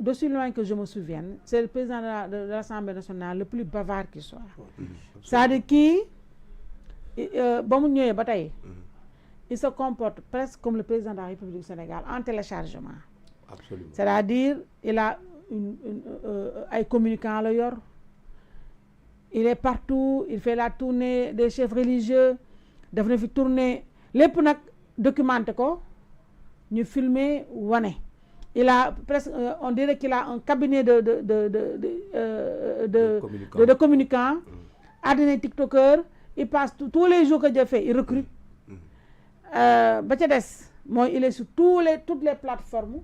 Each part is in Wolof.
d'aussi loin que je me souvienne, c'est le président de l'Assemblée nationale le plus bavard qui soit. C'est-à-dire qu'il, il se comporte presque comme le président de la République du Sénégal en téléchargement. Absolument. C'est-à-dire il a un communicant à l'heure. Il est partout, il fait la tournée des chefs religieux, il fait tourner les documentés ko, nous filmer wane. Il a presque, on dirait qu'il a un cabinet de communicants, des TikTokers, il passe tous les jours que j'ai fait, il recrute. Il est sur toutes les plateformes,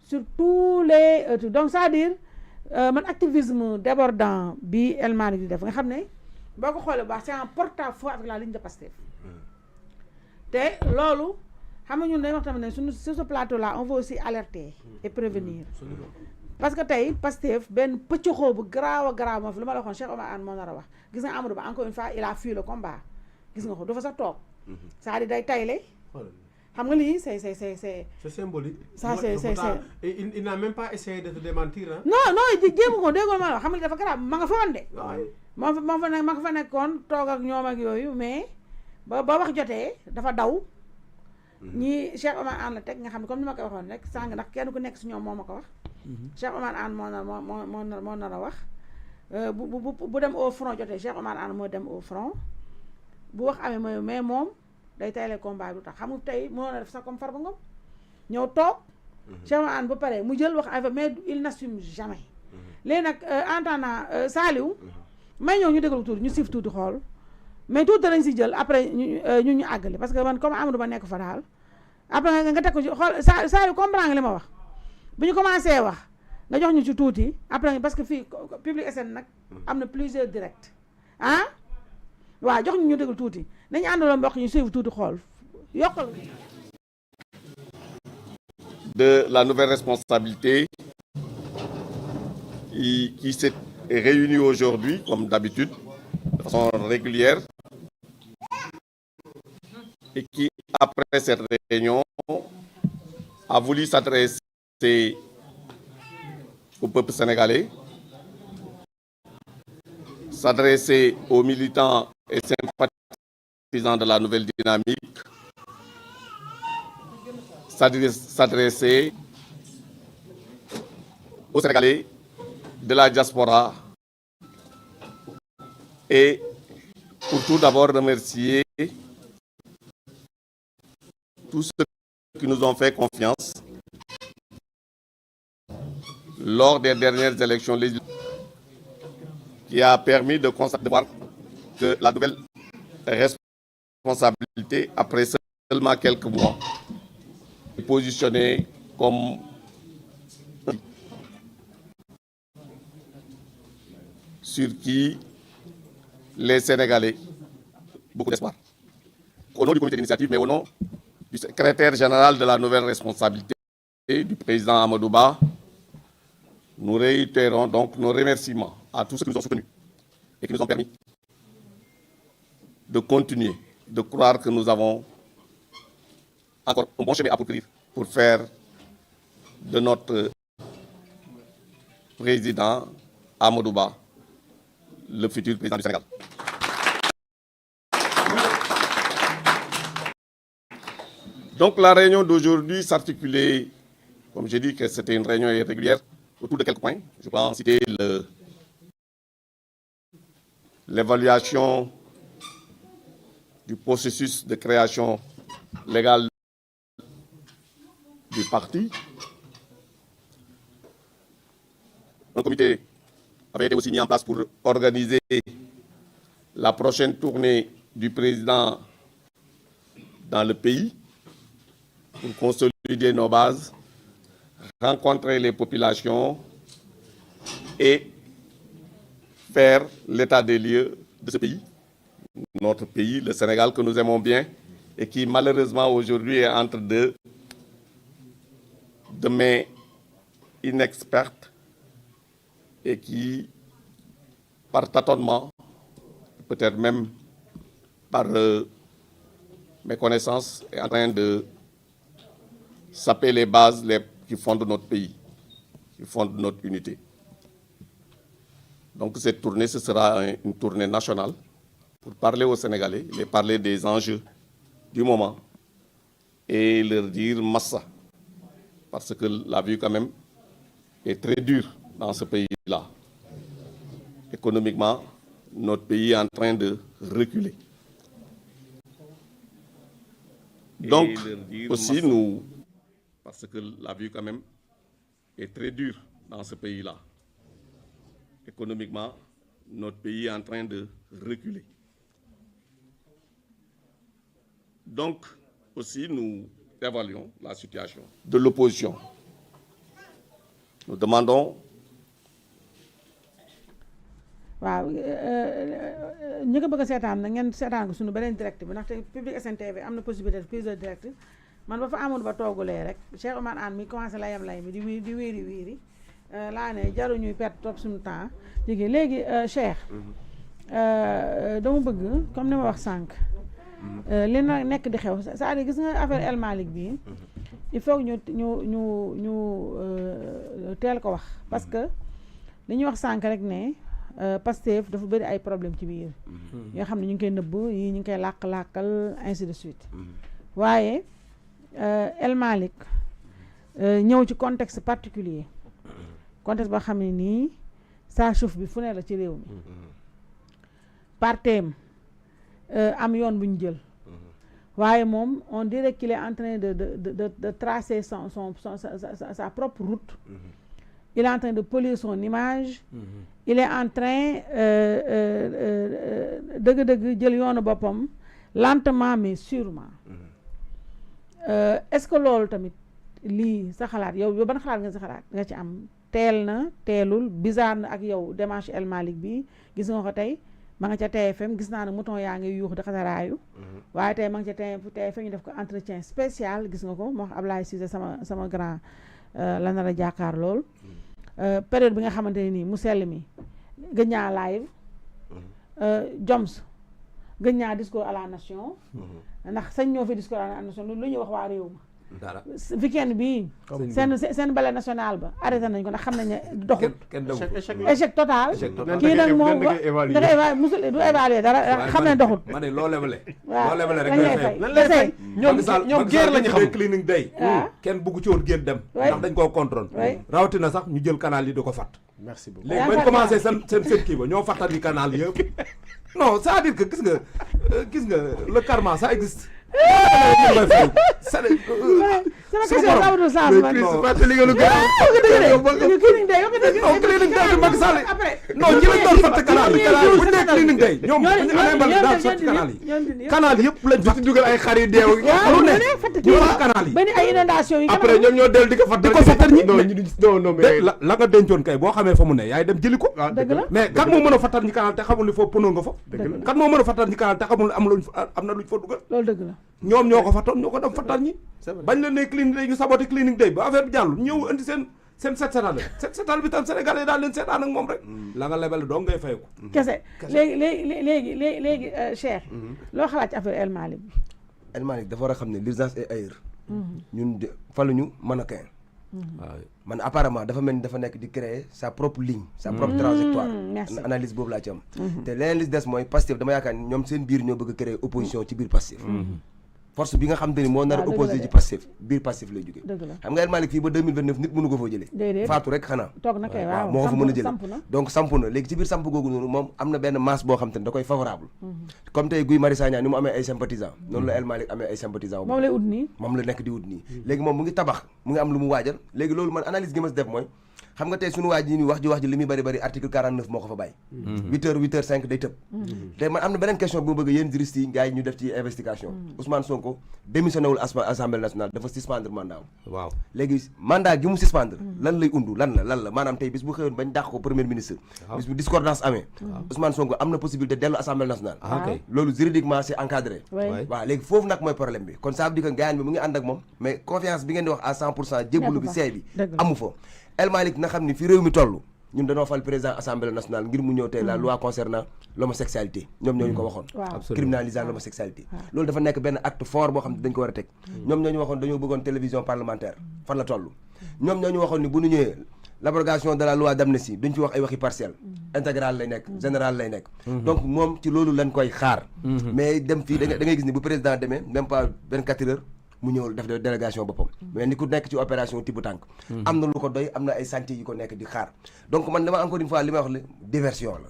sur tous les donc ça veut dire mon activisme débordant bi El Malick di def nga xamné boko xolé ba c'est en porte-à-faux avec la ligne de Pastef té lolu xam nga ñun dañ wax tamit sur ce plateau là on veut aussi alerter et prévenir parce que tay Pastef ben pëccoxoo bu garaaw mo fi luma la waxon Cheikh Omar Anne mo nara wax gis nga Amadou Ba encore une fois il a fui le combat gis nga ko dafa sa tok ça di day taylé c'est symbolique. Ça, il n'a même pas essayé de te démentir. Hein? Non, il dit que dafa grave ma nga fa won de. Ma fa nekkon tok ak ñom ak yoyu mais ba wax joté dafa daw. Ñi Cheikh Omar Anne la tek nga xam comme nima ko waxon rek sang ndax kenn ku nekk ci ñom momako wax. Cheikh Omar Anne mo na wax bu dem au front joté Cheikh Omar Anne mo dem au front. Bu wax amé mais mom day taylé combat lu tax xam nga tay mo na def sa comme Farba Ngom ñew tok Cheikh Omar Anne ba paré mu jël wax avec mais il n'assume jamais lé nak entendant Saliou may ñew ñu déglu tout ñu sif tout xol mais tout lañ ci jël après ñu agalé parce que man comme Amadou Ba nek fa dal après nga tek ko ci xol Saliou comprendre nga lima wax biñu commencé wax nga jox ñu ci touti après parce que fi public SN nak amna plusieurs directs hein wa jox ñu déglu touti nañu àndaloon mbokk ñu suivre tuuti xool yokkal de la nouvelle responsabilité qui s'est réunie aujourd'hui comme d'habitude de façon régulière et qui après cette réunion a voulu s'adresser au peuple sénégalais, s'adresser aux militants et sympathisants de la nouvelle dynamique, s'adresser aux Sénégalais de la diaspora et pour tout d'abord remercier tous ceux qui nous ont fait confiance lors des dernières élections législatives qui a permis de constater que la nouvelle responsabilité, après seulement quelques mois, est positionnée comme sur qui les Sénégalais beaucoup d'espoir. Au nom du comité d'initiative, mais au nom du secrétaire général de la nouvelle responsabilité, du président Amadou Ba, nous réitérons donc nos remerciements à tous ceux qui nous ont soutenus et qui nous ont permis de continuer, de croire que nous avons encore un bon chemin à parcourir pour faire de notre président Amadou Ba le futur président du Sénégal. Donc la réunion d'aujourd'hui s'articulait, comme j'ai dit que c'était une réunion irrégulière, autour de quelques points. Je peux en citer l'évaluation du processus de création légale du parti. Un comité avait été aussi mis en place pour organiser la prochaine tournée du président dans le pays, pour consolider nos bases, rencontrer les populations et faire l'état des lieux de ce pays, notre pays, le Sénégal que nous aimons bien et qui malheureusement aujourd'hui est entre deux de mains inexpertes et qui, par tâtonnement, peut-être même par méconnaissance, est en train de saper les bases qui fondent notre pays. qui fondent notre unité. Donc cette tournée, ce sera une tournée nationale pour parler aux Sénégalais, les parler des enjeux du moment et leur dire massa, parce que la vie quand même est très dure dans ce pays-là. Économiquement, notre pays est en train de reculer. Donc, aussi nous, parce que la vie quand même est très dure dans ce pays-là. Économiquement, notre pays est en train de reculer. Donc, aussi nous évaluons la situation de l'opposition. Nous demandons waaw ñi ko bëgg a seetaan na ngeen seetaan ko suñu beneen direct bi ndaxte Public SN TV am na possibilité prise de direct man ba fa Amadou Ba toogulee rek Cheikh Oumar Anne mi commencé layam lay mi di wéeri laa ne jaruñuy perte trop suñu temps jigéen léegi Cheikh dama bëgg comme ni ma wax sànq li na nekk di xew c'est-à-dire gis nga affaire El Malick bi il faut que ñu teel ko wax parce que li ñuy wax sànq rek ne Pastef dafa bëri ay problème ci biir yoo xam ne ñu ngi koy nëbb yi ñu ngi koy làq-làqal ainsi de suite waaye El Malick ñëw ci contexte particulier contexte boo xam ne nii saa suuf bi fu ne la ci réew mi parteem am yoon bu ñu jël waaye moom on dirait qu'il est en train de tracer sa propre route. Il est en train de polir son image. Il est en train dëgg jël yoonu boppam lentement mais sûrement. Est-ce que loolu tamit lii sa xalaat yow ban xalaat nga sa xalaat nga ci am teel na teelul bizarre na ak yow démarche El Malick bi gis nga ko tey ma nga ca TFM gis naa ne mouton yaa ngi yuux di xataraayu waaye tey ma nga ca TFM ñu def ko entretien spécial gis nga ko moo wax Ablaye Cissé sama grand la nar a jàkkaar lool période bi nga xamante ne nii mu sell mi gëj ñaa live Joms gëj ñaa discours à la nation ndax sañ ñoo fi discours à la nation lu ñuy wax waa réew ma dara weekend bii seen ballet national ba arrêté nañ ko ndax xam nañ ne doxut échec total kii nag moom da nga évaluer musul du évaluer dara xam ne doxut ma ne loo lebale waaw loo lebale rek lan ngay fay lan lay fay ñoom guerre lañu xam cleaning day kenn bugg ci woon génn dem ndax dañ koo contrôle rawatina sax ñu jël canal yi di ko fàtt merci beaucoup léegi bañ commencé seen kii ba ñoo fàttali canal yëpp non c'est-à-dire que gis nga le karma ça existe sama question amatul sens man fàttali nga lu gën cleaning day non cleaning day bi Macky Sall non ñi lañ doon fàtte canal yi bu ñu nee cleaning day ñoom bu ñu amee mbal daal sotti canal yëpp lañ di ci dugal ay xar yu deew lu ne ñu wax canal yi ba ni ay inondation yi après ñoom ñoo dellu di ko fàttal ñi non mais la nga dencoon kay boo xamee fa mu ne yaay dem jëli ko dëgg la mais kan moo mën a fàttal ñi canal te xamul ni foofu pënoo nga fa kan moo mën a fàttal ñi canal te xamul am na luñ fa dugal loolu dëgg la ñoom ñoo ko fattoon ñoo ko dem fattal ñi bañ la ne cleaning day ñu saboté cleaning day ba affaire bi jàll ñëw indi seen setal bi tam sénégalais daal leen seetaan ak moom rek la nga lebal doo ngay fay ko kese léegi Cheikh loo xalaat ci affaire El Malick bi El Malick dafa war a xam ne l'urgence est ailleurs ñun faluñu mannequin waaw man apparemment dafa mel ni dafa nekk di créer sa propre ligne sa propre trajectoire analyse boobu laa ci am te leneen li des mooy Pastef dama yaakaar ni ñoom seen biir ñoo bëgg a créer opposition ci biir Pastef force bi nga xam te ni moo nar a opposé ci Pastef biir Pastef lay jógee xam nga El Malick fii ba 2029 nit mënu ko foo jëlee faatu rek xanaa toog na kay waaw moo ko fa mën a jëlee donc samp na léegi ci biir samp googu noonu moom am na benn masse boo xam te ni da koy favorable comme tey Guy Marius Sagna ni mu amee ay sympathisants noonu la El Malick amee ay sympathisants moom lay ut nii moom la nekk di ut nii léegi moom mu ngi tabax mu ngi am lu mu waajal léegi loolu man analyse gi ma si def mooy xam nga tey suñu waaj yi ñuy wax ji li muy bëri article 49 moo ko fa bàyyi 8h5 day tëb te man am na beneen question bu ma bëgg yéen juristes yi gars yi ñu def ci investigation Ousmane Sonko démissionné wul assemblée nationale dafa suspendre mandat waaw léegi mandat gi mu suspendre lan lay undu lan la maanaam tey bis bu xëyoon bañ dàq ko premier ministre bis bu discordance amee Ousmane Sonko am na possibilité dellu assemblée nationale loolu juridiquement c'est encadré waaw léegi foofu nag mooy problème bi kon ça veut dire que gars bi mu ngi ànd ak moom mais confiance bi ngeen di wax à 100% jébbalu bi seey bi amu fa El Malick na xam ni fi réew mi toll ñun dañoo fal président assemblée nationale ngir mu ñëw tey la loi concernant l'homosexualité ñoom ñoo ñu ko waxoon criminalisant l'homosexualité loolu dafa nekk benn acte fort boo xam ne dañ ko war a teg ñoom ñoo ñu waxoon dañoo bëggoon télévision parlementaire fan la toll ñoom ñoo ñu waxoon ni bu ñu ñëwee l'abrogation de la loi d'amnistie duñ ci wax ay waxi partielle intégrale lay nekk général lay nekk donc moom ci loolu lañ koy xaar mais dem fii da ngay gis ni bu président demee même pas 24 heures mu ñëw def délégation boppam mais ni ku nekk ci opération tibb tànk am na lu ko doy am na ay chantier yu ko nekk di xaar donc man dama encore une fois li may wax la diversion la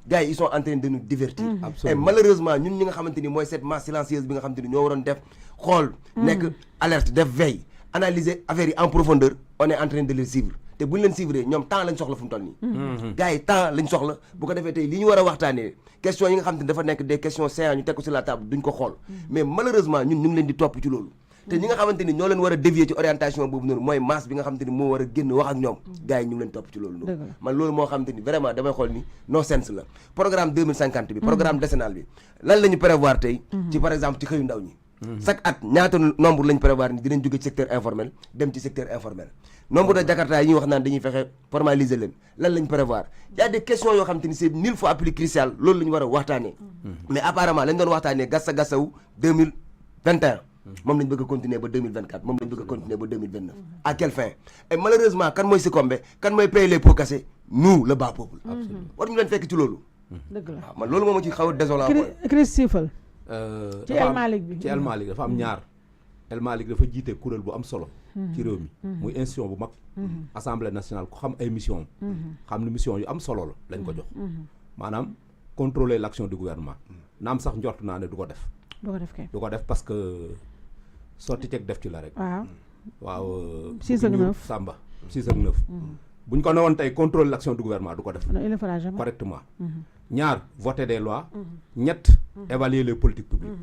gars yi ils sont en train de nous divertir et malheureusement ñun ñi nga xamante ni mooy cette masse silencieuse bi nga xamante ni ñoo waroon def xool nekk alerte def veille analyser affaires yi en profondeur on est en train de les suivre te bu ñu leen suivre ñoom temps lañ soxla fu mu toll nii gars yi temps lañ soxla bu ko defee tey li ñu war a waxtaanee question yi nga xam te dafa nekk des questions séances ñu teg ko sur la table duñ ko xool mais malheureusement ñun ñu ngi leen di topp ci loolu te ñi nga xamante ni ñoo leen war a dévier ci orientation boobu noonu mooy masse bi nga xamante ni moo war a génn wax ak ñoom gars yi ñu ngi leen topp ci loolu noonu man loolu moo xamante ni vraiment damay xool ni no sense la programme 2050 bi programme décennal bi lan la ñu prévoir tey ci par exemple ci xëyu ndaw ñi chaque at ñaata nombre lañ prévoir ni dinañ jóge ci secteur informel dem ci secteur informel nombre de Jakarta yi ñuy wax naan dañuy fexe formaliser leen lan lañ prévoir y a des questions yoo xamante ni c'est 1000 fois plus crucial loolu la ñu war a waxtaanee mais apparemment lañ doon waxtaanee gassawu 2021 moom lañ bëgg a continuer ba 2024 moom lañ bëgg a continuer ba 2029 à quelle fin et malheureusement kan mooy succomber kan mooy payer les pots cassés nous le bas peuple war ñu leen fekk ci loolu dëgg la waaw man loolu moom ci xaw a désolant Chris Sifal ci El Malick bi ci El Malick dafa am ñaar El Malick dafa jiite kuréel bu am solo ci réew mi muy institution bu mag assemblée nationale ku xam ay mission xam ne mission yu am solo la lañ ko jox maanaam contrôler l'action du gouvernement naam sax njort naa ne du ko def du ko def parce que sotti ceeg def ci la rek waaw 6 ak 9 Samba 6 ak 9 buñ ko ne woon tey contrôler l'action du gouvernement du ko def correctement ñaar voter des lois ñett évaluer les politiques publiques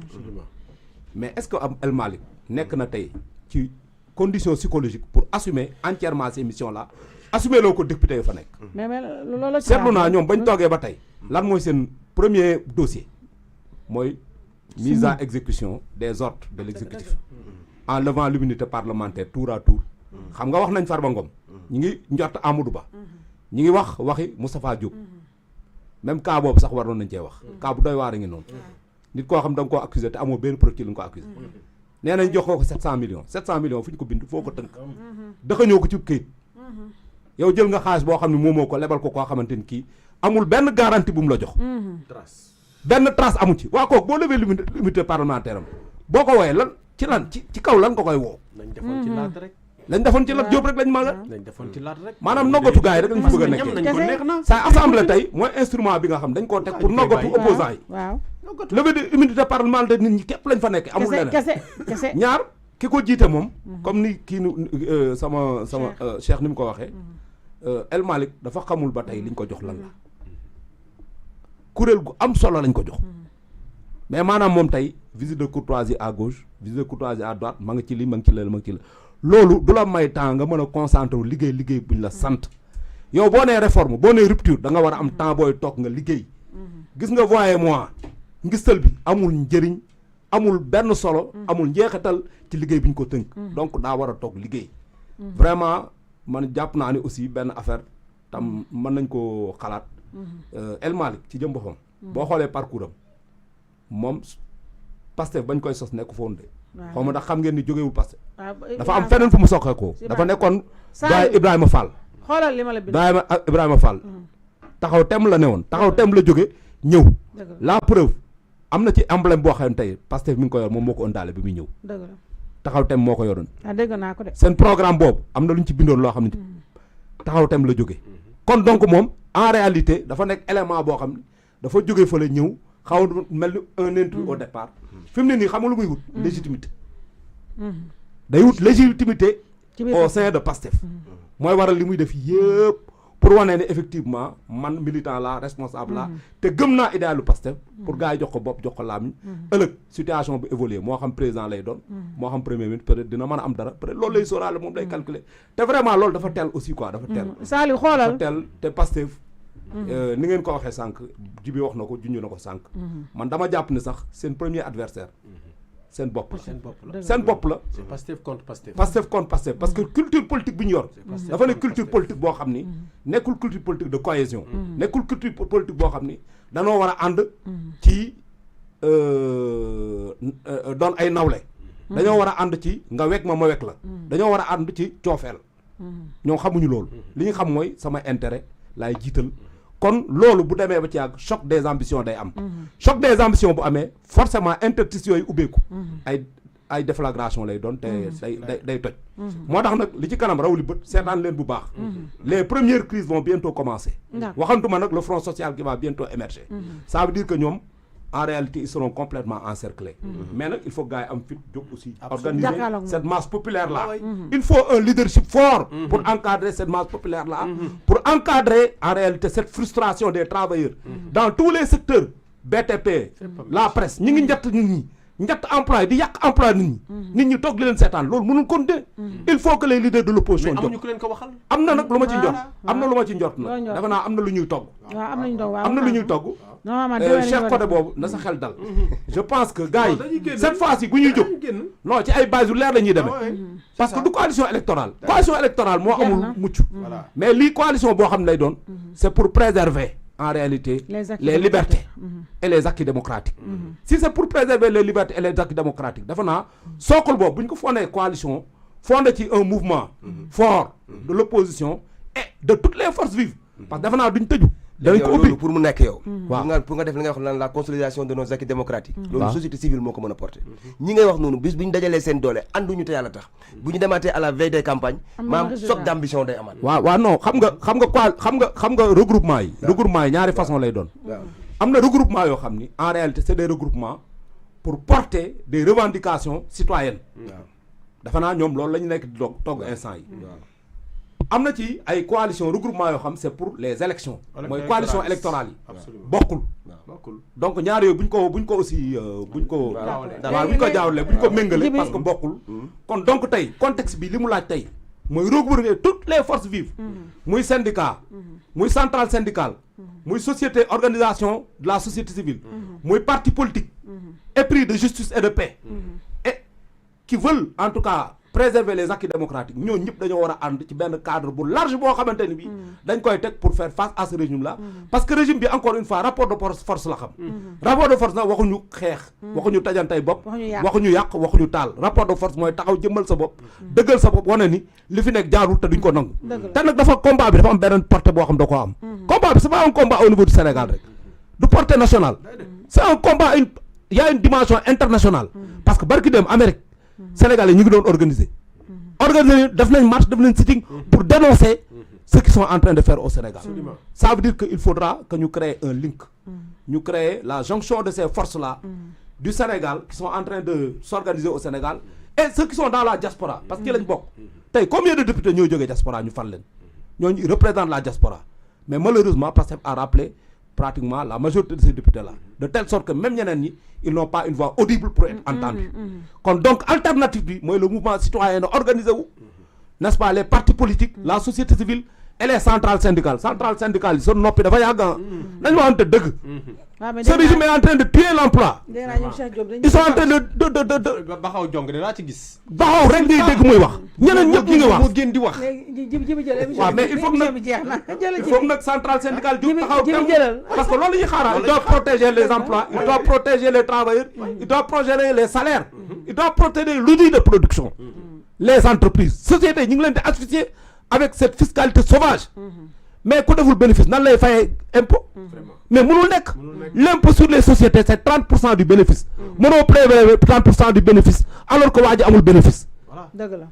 mais est-ce que am El Malick nekk na tey ci condition psychologique pour assumer entièrement ces missions là assumer loo ko député fa nekk loolu seetlu naa ñoom bañ toogee ba tey lan mooy seen premier dossier mooy mise en exécution des ordres de l'exécutif en levant l'immunité parlementaire tour à tour xam nga wax nañ Farba Ngom ñi ngi njort Amadou Ba ñi ngi wax waxi Moustapha Diop même cas boobu sax waroon nañ cee wax cas bu doy waar a ngi noonu nit koo xam da nga koo accusé te amoo benn preuve ci li nga ko accusé nee nañ jox ko 700 millions 700 millions fu ñu ko bind foo ko tënk dafa ñëw ko ci këyit yow jël nga xaalis boo xam ne moomoo ko lebal ko koo xamante ni kii amul benn garantie bu mu la jox benn trace amu ci waa kooku boo levee l'immunité parlementaire am boo ko wooyee lan ci kaw lan nga koy woo lañ defoon ci laat rek lañ defoon ci lat Jóob rek lañ ma lañ defoon ci laat rek maanaam noggatu gars yi rek lañ fi bëgg a nekkee nañ ko neex na sa assemblée tey mooy instrument bi nga xam dañ koo teg pour noggatu opposants yi waaw levée de immunité parlementaire nit ñi képp lañ fa nekk amul leneen kese ñaar ki ko jiite moom comme ni kii sama Cheikh ni mu ko waxee El Malick dafa xamul ba tey liñ ko jox lan la kuréel gu am solo lañ ko jox mais maanaam moom tey visite de courtoisie à gauche visite de courtoisie à droite ma nga ci li ma ngi ci la ma ngi ci la loolu du la may temps nga mën a concentré wu liggéey buñ la sant yow boo nee réforme boo nee rupture da nga war a am temps booy toog nga liggéey gis nga voyez moi ngistal bi amul njëriñ amul benn solo amul njeexital ci liggéey bi ñu ko tënk donc daa war a toog liggéey vraiment man jàpp naa ne aussi benn affaire tam mën nañ ko xalaat El Malick ci jëm boppam boo xoolee parcours am moom Pastef bañ koy sos nekk foon de xaw ma ndax xam ngeen ni jógewul Pastef dafa am feneen fu mu soqee ko dafa nekkoon doyen Ibrahima Fall xoolal li ma la bind doyen Ibrahima Fall taxaw tem la ne woon taxaw tem la jóge ñëw la preuve am na ci emblème boo xam ne tey Pastef mi ngi ko yor moom moo ko ëndaale bi muy ñëw taxaw tem moo ko yoroon dégg naa ko de seen programme boobu am na lu ñu ci bindoon loo xam ne taxaw tem la jóge kon donc moom en réalité dafa nekk élément boo xam ne dafa jóge fa la ñëw xaw mel ni un intrus au départ fi mu ne nii xam nga lu muy wut légitimité day wut légitimité au sein de Pastef mooy waral li muy def yëpp pour wane ne effectivement man militant la responsable la te gëm naa idéalu Pastef pour gars yi jox ko bopp jox ko laam ëllëg situation bu évoluer moo xam président lay doon moo xam premier ministre peut-être dina mën a am dara peut-être loolu lay sóoraale moom lay calculer te vraiment loolu dafa teel aussi quoi dafa teel Saliou xoolal dafa teel te Pastef ni ngeen ko waxee sànq Jibi wax na ko junj na ko sànq man dama jàpp ne sax seen premier adversaire seen bopp la seen bopp la c'est Pastef contre Pastef Pastef contre Pastef parce que culture politique bi ñu yor dafa ne culture politique boo xam ni nekkul culture politique de cohésion nekkul culture politique boo xam ni danoo war a ànd ci doon ay nawle dañoo war a ànd ci nga wekk ma wekk la dañoo war a ànd ci coofeel ñoo xamuñu loolu li ñu xam mooy sama intérêt laay jiital kon loolu bu demee ba ci yàgg choc des ambitions day am choc des ambitions bu amee forcément interstices yooyu ubbeeku ay déflagration lay doon te day toj moo tax nag li ci kanam raw li bët seetaan leen bu baax les premières crises vont bientôt commencer waxantuma nag le front social qui va bientôt émerger ça veut dire que ñoom en réalité ils seront complètement encerclés mais nag il faut gars yi am fit jóg aussi organiser cette masse populaire là il faut un leadership fort pour encadrer cette masse populaire là pour encadrer en réalité cette frustration des travailleurs dans tous les secteurs BTP la presse ñi ngi njett nit ñi njett emploi di yàq emploi nit ñi toog li leen seetaan loolu mënul continuer il faut que les leaders de l'opposition amuñu ku leen ko waxal am na nag lu ma ci njort am na lu ma ci njort nag dafa naa am na lu ñuy togg am na lu ñuy togg chef côté boobu na sa xel dal je pense que gars yi cette fois-ci bu ñuy jóg non ci ay base yu leer la ñuy demee parce que du coalition électorale moo amul mucc mais lii coalition boo xam ne lay doon c'est pour préserver en réalité les libertés et les acquis démocratiques si c'est pour préserver les libertés et les acquis démocratiques dafa naa sookal boobu bu ñu ko fondé coalition fondé ci un mouvement fort de l'opposition et de toutes les forces vives parce que dafa naa duñ tëju danañ ko ubbi pour mu nekk yow pour nga def li ngay wax naan la consolidation de nos acquis démocratiques loolu société civile moo ko mën a porter ñi ngay wax noonu bis bu ñu dajalee seen doole anduñu te yàlla tax bu ñu demaatee à la veille des campagnes maam choc d'ambition day amaat waaw non xam nga regroupement yi ñaari façon lay doon am na regroupement yoo xam ni en réalité c'est des regroupements pour porter des revendications citoyennes dafa naa ñoom loolu la ñu nekk di togg instant yi am na ci ay coalition regroupement yoo xam c'est pour les élections mooy coalition électorale yi bokkul donc ñaar yooyu buñ ko aussi buñ ko jaawle buñ ko méngale parce que bokkul kon donc tey contexte bi li mu laaj tey mooy regrouper toutes les forces vives muy syndicat muy centrale syndicale muy société organisation de la société civile muy parti politique épris de justice et de paix et qui veulent en tout cas préserver les acquis démocratiques ñoo ñëpp dañoo war a ànd ci benn cadre bu large boo xamante ni bi dañ koy teg pour faire face à ce régime là parce que régime bi encore une fois rapport de force la xam rapport de force nag waxuñu xeex waxuñu tajantay bopp waxuñu yàq waxuñu taal rapport de force mooy taxaw jëmmal sa bopp dëggal sa bopp wane ni li fi nekk jaarul te duñ ko nangu te nag dafa combat bi dafa am beneen portée boo xam da koo am combat bi c'est pas un combat au niveau du Sénégal rek du portée nationale c'est un combat il y a une dimension internationale parce que barki dem Amérique Sénégal yi ñu ngi doon organiser def nañ marche def nañ sitting pour dénoncer ce qu'ils sont en train de faire au Sénégal ça veut dire que il faudra que ñu créer un link ñu créer la jonction de ces forces là du Sénégal qui sont en train de s'organiser au Sénégal et ceux qui sont dans la diaspora parce que lañ bokk tey combien de députés ñoo jógee diaspora ñu fal leen ñooñu représentent la diaspora mais malheureusement Pastef a rappelé pratiquement la majorité de ces députés là de telle sorte que même ñeneen ñi ils n'ont pas une voix audible pour être entendus kon donc alternative bi mooy le mouvement citoyen na organisé wu n'est-ce pas les partis politiques la société civile et les centrales syndicales yi seen noppi dafa yàgg nañu waxante dëgg ce régime est en train de tuer l'emploi ils sont en train de baxaw jong de laa ci gis baxaw rek ngay dégg muy wax ñeneen ñëpp ñi ngi wax moo gën di wax waaw mais il faut que nag centrale syndicale jóg taxaw parce que loolu la ñuy xaaral il doit protéger les emplois il doit protéger les travailleurs il doit protéger les salaires il doit protéger l'outil de production les entreprises sociétés ñu ngi leen di asphyxier avec cette fiscalité sauvage mais ku deful bénéfice nan lay fayee impôt mais mënul nekk l'impôt sur les sociétés c'est 30% du bénéfice mënoo prélever 30% du bénéfice alors que waa ji amul bénéfice dëgg la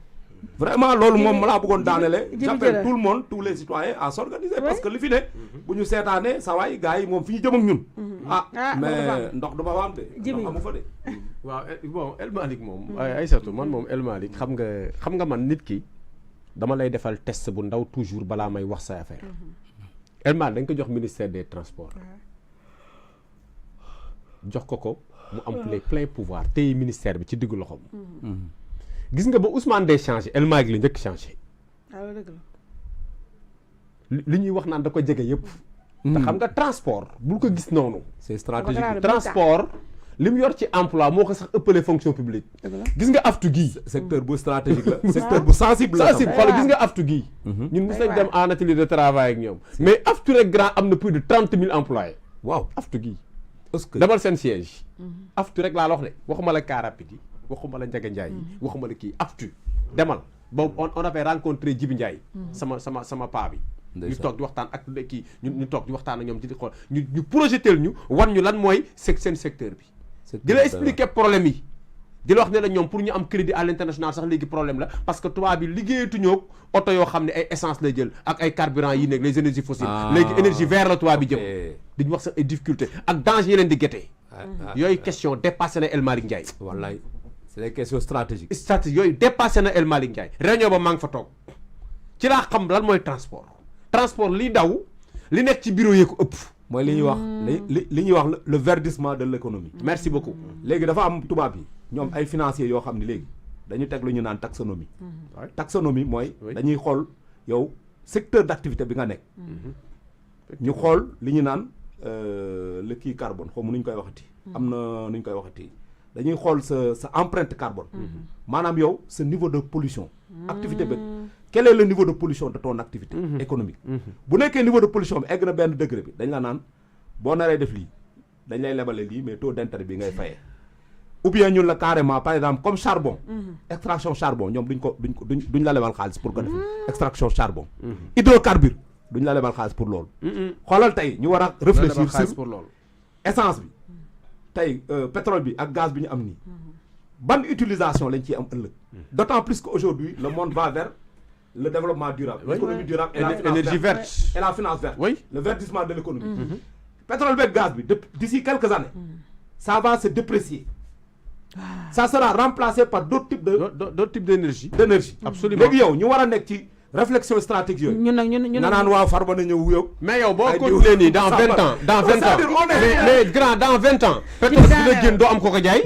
vraiment loolu moom ma laa bëggoon daanele j'appelle tout le monde tous les citoyens à s'organiser parce que li fi ne bu ñu seetaanee sa waay gars yi moom fi ñu jëm ak ñun mais ndox du ma fa am de ndox amu fa de waaw bon El Malick moom Aïssatou man moom El Malick xam nga man nit ki dama lay defal test bu ndaw toujours balaa may wax sa affaire El Malick dañ ko jox ministère des transports jox ko mu am les pleins pouvoirs tey ministère bi ci diggu loxoom gis nga ba Ousmane day changé El Malick la njëkk changé li ñuy wax naan da ko jege yëpp te xam nga transport bul ko gis noonu c'est stratégique transport li mu yor ci emploi moo ko sax ëppale fonction publique gis nga aftu gii secteur bu stratégique la secteur bu sensible la xool gis nga aftu gii ñun mos nañ dem en atelier de travail ak ñoom mais aftu rek grand am na plus de 30 000 employés waaw aftu gii demal seen siège aftu rek laa la wax de waxuma la car rapide yi waxuma la Ndiaga Ndiaye yi waxuma la kii aftu demal boobu on avait rencontré Djibi Ndiaye sama paa bi ñu toog di waxtaan ak kii ñu toog di waxtaan ak ñoom di xool ñu projetel ñu wan ñu lan mooy seen secteur bi di la expliquer problème yi di la wax ne la ñoom pour ñu am crédit à l'international sax léegi problème la parce que tubaab bi liggéeyatuñoo oto yoo xam ne ay essence lay jël ak ay carburant yi nekk les énergies fossiles léegi énergie vert la tubaab bi jëm di ñu wax sax ay difficulté ak danger yi leen di géttee yooyu question dépassé na El Malick Ndiaye wallaay c'est des questions stratégiques yooyu dépassé na El Malick Ndiaye réunion ba maa ngi fa toog ci laa xam lan mooy transport liy daw li nekk ci bureau yi ko ëpp mooy li ñuy wax li ñuy wax le verdissement de l'économie merci beaucoup léegi dafa am tubaab yi ñoom ay financiers yoo xam ne léegi dañu teg lu ñu naan taxonomie taxonomie mooy dañuy xool yow secteur d'activité bi nga nekk ñu xool li ñu naan le kii carbone xaw ma nu ñu koy waxati am na nu ñu koy waxati dañuy xool sa empreinte carbone maanaam yow sa niveau de pollution activité bi quel est le niveau de pollution de ton activité économique bu nekkee niveau de pollution bi egg na benn degré bi dañ la naan boo naree def lii dañ lay lebale lii mais taux d'intérêt bi ngay fayee ou bien ñun la carrément par exemple comme charbon extraction charbon ñoom duñ la lebal xaalis pour ko def extraction charbon hydrocarbure duñ la lebal xaalis pour loolu xoolal tey ñu war a réfléchir sur pour loolu essence bi tey pétrole bi ak gaz bi ñu am nii ban utilisation lañ ciy am ëllëg d'autant plus qu'aujourd'hui le monde va vers le développement durable l'économie durable et l'énergie verte et la finance verte le verdissement de l'économie pétrole bi ak gaz bi d'ici quelques années ça va se déprécier ça sera remplacé par d'autres types d'énergie absolument léegi yow ñu war a nekk ci réflexion stratégique yooyu ñun naan waaw Farba na ñëw wuyoo mais yow boo continuer nii dans 20 ans mais grand dans 20 ans pétrole dina génn doo am ko jaay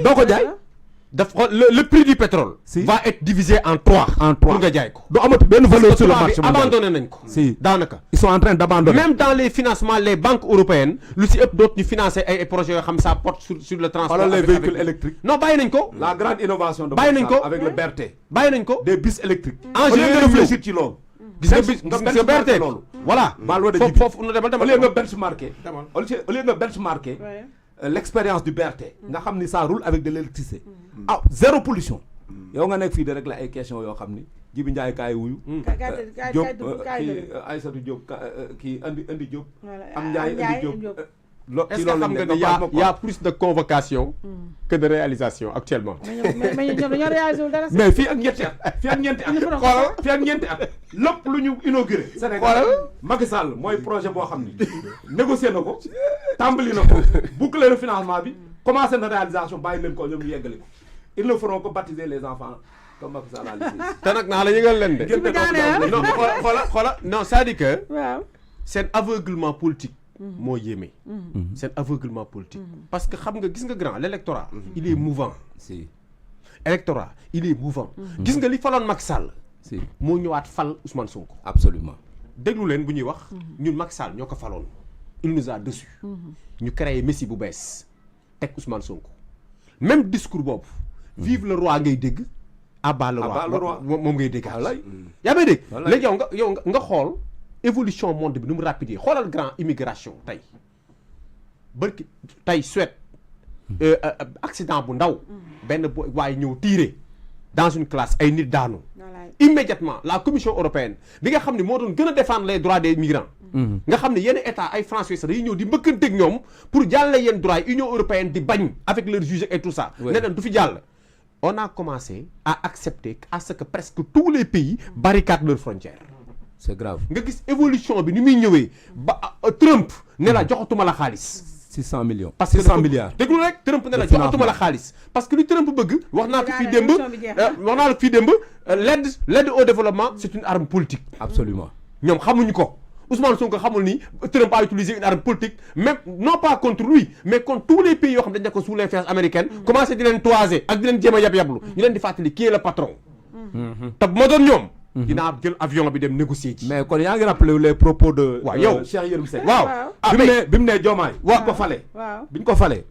le prix du pétrole va être divisé en 3 pour nga jaay ko doo amati benn valeur sur le marché abandonné nañ ko daanaka ils sont en train d'abandonner même dans les financements les banques européennes lu si ëpp dootu ñu financer ay projets yoo xam ça porte sur le transport les véhicules électriques non bàyyi nañ ko la grande innovation de bàyyi nañ ko avec le BRT bàyyi nañ ko des bus électriques enjeu nga réfléchir ci loolu gis nga BRT loolu voilà foofu au lieu nga benchmarker au lieu nga benchmarker l'expérience du BRT nga xam ni ça roule avec de l'électricité zéro pollution yow nga nekk fii de rek la ay question yoo xam ni Djibi Ndiaye kaay wuyu Diop Aïssatou Diop kii andi Diop am Ndiaye andi Diop est-ce que xam nga ni y a plus de convocation que de réalisation actuellement mais ñoom dañoo réalisé wul dara mais fii ak ñetti at lépp lu ñu inauguré Sénégal Macky Sall mooy projet boo xam ni négocié na ko tàmbali na ko boucler le financement bi commencé na réalisation bàyyi leen ko ñoom ñu yeggali ko ils ne feront que baptiser les enfants comme Macky Sall a laissé te nag naa la yëgal leen de non xoola non c'est-à-dire que seen aveuglement politique moo yéeme seen aveuglement politique parce que xam nga gis nga grand l'électorat il est mouvant électorat il est mouvant gis nga li faloon Macky Sall moo ñëwaat fal Ousmane Sonko absolument déglu leen bu ñuy wax ñun Macky Sall ñoo ko faloon il nous a déçus ñu créé Messi bu bees teg Ousmane Sonko même discours boobu vive le roi ngay dégg abat le roi moom ngay dégg yaa may dégg léegi yow nga xool évolution monde bi nu mu rapide xoolal grand immigration tey barki tey Suède accident bu ndaw benn waaye ñëw tirer dans une classe ay nit daanu immédiatement la commission européenne bi nga xam ne moo doon gën a défendre les droits des migrants nga xam ne yenn état ay français sax dañuy ñëw di mbëkkanteeg ñoom pour jàlle yenn droits yi Union européenne di bañ avec leurs juges et tout ça ne leen du fi jàll on a commencé à accepter à ce que presque tous les pays barricadent leurs frontières c'est grave nga gis évolution bi ni muy ñëwee ba Trump ne la joxatuma la xaalis 600 millions parce que 600 milliards déglu rek Trump ne la joxatuma la xaalis parce que li Trump bëgg wax naa ko fii démb l'aide au développement c'est une arme politique absolument ñoom xamuñu ko Ousmane Sonko xamul ni Trump a utilisé une arme politique même non pas contre lui mais contre tous les pays yoo xam dañ nekk sous l'influence américaine commencé di leen toiser ak di leen jéem a yab-yablu ñu leen di fàttali qui est le patron te bu ma doon ñoom dinaa jël avion bi dem négocier ci mais kon yaa ngi rappelé les propos de waaw yow Cheikh Yérim Seck waaw bi mu ne Diomaye waaw bi ñu ko falee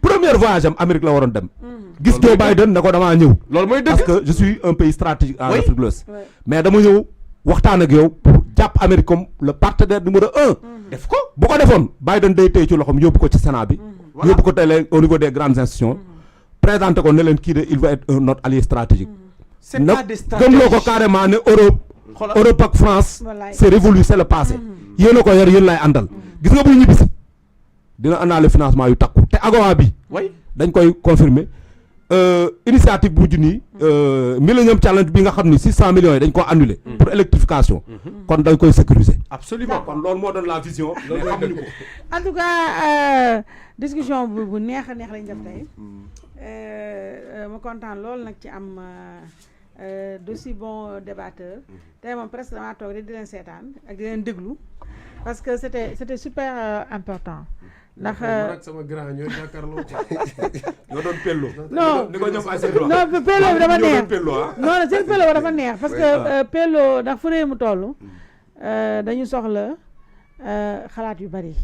premier voyage am Amérique la waroon dem gis Joe Biden ne ko damaa ñëw loolu mooy dëgg parce que je suis un pays stratégique en Afrique de l'Ouest mais dama ñëw waxtaan ak yow pour jàpp Amérique comme le partenaire numéro 1 def ko bu ko defoon Biden day téye ci loxoom yóbbu ko ci Sénat bi yóbbu ko tey au niveau des grandes institutions présenté ko ne leen kii de il va être notre allié stratégique c'est pas des gëmloo ko carrément ne Europe ak France Wallaay. c'est révolu c'est le passé yéen a ko yor yéen lay àndal gis nga buy ñibbisi dina àndaale financement yu takku te AGOA bi oui dañ koy confirmer initiative bu mujj nii Millennium Challenge bi nga xam ni 600 millions yi dañ ko annulé pour électrification kon dañ koy sécuriser absolument kon loolu moo doon la vision loolu xamuñu ko en tout cas discussion bu neex a neex lañ def tey ma kontaan loolu nag ci am d'aussi bon débatteur tey moom presque damaa toog di leen seetaan ak di leen déglu parce que c'était super important ndax man ak sama grand ñooy jàkkaarloo ñoo doon pello non ni ko ñoom ay non pello bi dafa neex pello non seen pello bi dafa neex parce que pello ndax fu réew mu toll dañu soxla xalaat yu bari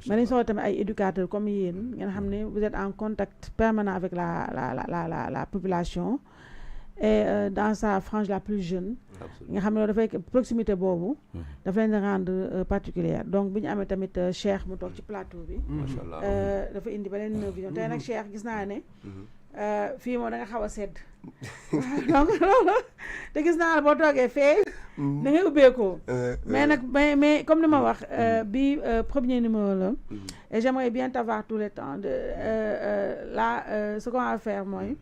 mais dañu soxla tamit ay éducateurs comme yéen ngeen xam ne vous êtes en contact permanent avec la population et dans sa frange la plus jeune nga xam ne dafay proximité boobu daf leen rendre particulière donc bu ñu amee tamit Cheikh mu toog ci plateau bi dafa indi beneen vision tey nag Cheikh gis naa ne fii moom da nga xaw a sedd donc loolu te gis naa la boo toogee fee da ngay ubbeekoo mais nag mais comme ni ma wax bi premier numéro la et j'aimerais bien t'avoir tout le temps là ce qu'on va faire mooy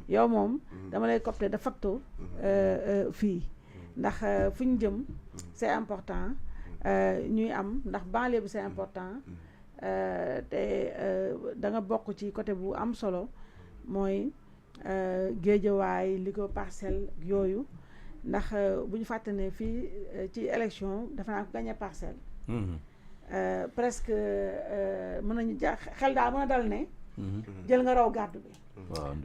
yow moom dama lay copter de facto fii ndax fu ñu jëm c'est important ñuy am ndax banlieue bi c'est important te da nga bokk ci côté bu am solo mooy Géejawaay li ko Parcelles yooyu ndax bu ñu fàtte ne fii ci élection dafa naa ko gagné Parcelles presque mën nañu xel daal mën a dal ne jël nga raw gàddu bi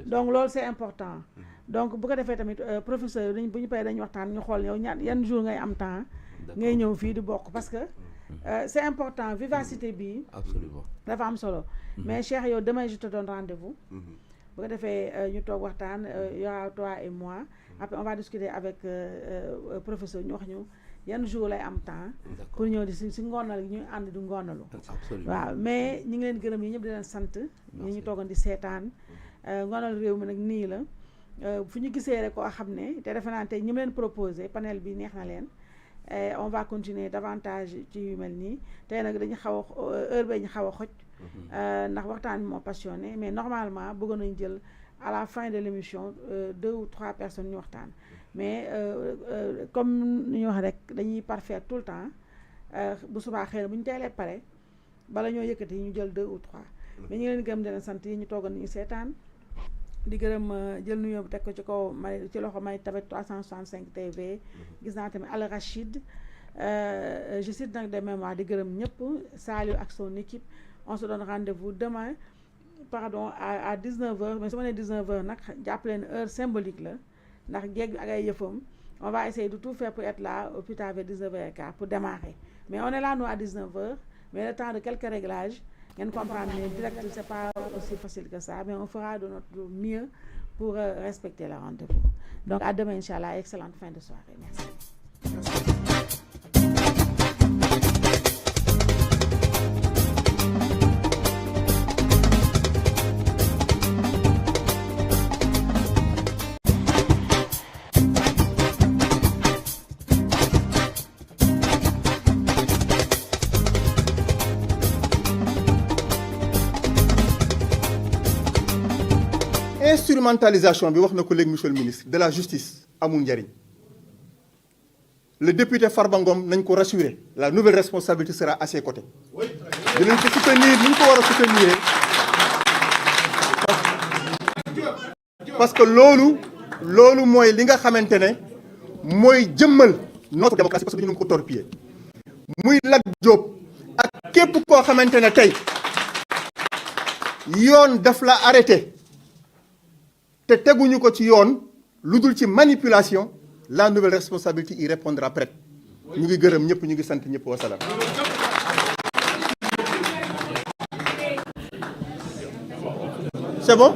donc loolu c'est important donc bu ko defee tamit professeur dañ bu ñu paree dañu waxtaan ñu xool yow yan jour ngay am temps ngay ñëw fii di bokk parce que c'est important vivacité bi absolument dafa am solo mais Cheikh yow demain je te donne rendez-vous bu ko defee ñu toog waxtaan y aura toi et moi après on va discuter avec professeur ñu wax ñu yan jour lay am temps pour ñëw di si ngoonal ñuy ànd di ngoonalu waaw mais ñi ngi leen gërëm yi ñëpp di leen sant ñi ñu toogoon di seetaan ngoonal réew mi nag nii la fu ñu gisee rek koo xam ne te defe naa tey ñi mu leen proposé panel bi neex na leen on va continuer davantage ci yu mel nii tey nag dañu xaw a heure bee ñu xaw a xoj ndax waxtaan bi moo passionné mais normalement bëggoon nañu jël à la fin de l'émission 2 ou 3 personnes ñu waxtaan mais comme ni ñu wax rek dañuy parfaire tout le temps bu subaa xëy na bu ñu teelee pare bala ñoo yëkkati ñu jël 2 ou 3 mais ñu ngi leen gërëm di leen sant yi ñu toogoon ni ñu seetaan di gërëm jël nuyoo bi teg ko ci kaw may ci loxo may tamit 365 TV gis naa tamit Al Rachid je cite nag de mémoire di gërëm ñëpp Saliou ak son équipe on se donne rendez-vous demain pardon à 19h mais su ma nee 19h nag jàpp leen heure symbolique la ndax jeeg bi ak ay yëfam on va essayer de tout faire pour être là au plus tard vers 19h15 pour démarrer mais on est là nous à 19h mais le temps de quelques réglages ngeen comprendre ne direct c'est pas aussi facile que ça mais on fera de notre mieux pour respecter le rendez-vous donc à demain inchallah excellente fin de soirée merci. Instrumentalisation bi wax na ko léegi monsieur le ministre de la justice amul njariñ le député Farba Ngom nañ ko rassurer la nouvelle responsabilité sera à ses côtés dinañ ko soutenir ni ñu ko war a soutenir parce que loolu mooy li nga xamante ne mooy jëmmal notre démocratie parce que dañu ko torpiller muy Lat Diop ak képp koo xamante ne tey yoon daf la arrêté te teguñu ko ci yoon lu dul ci manipulation la nouvelle responsabilité y répondra prête ñu ngi gërëm ñëpp ñu ngi sant ñëpp wasalaam. C'est bon?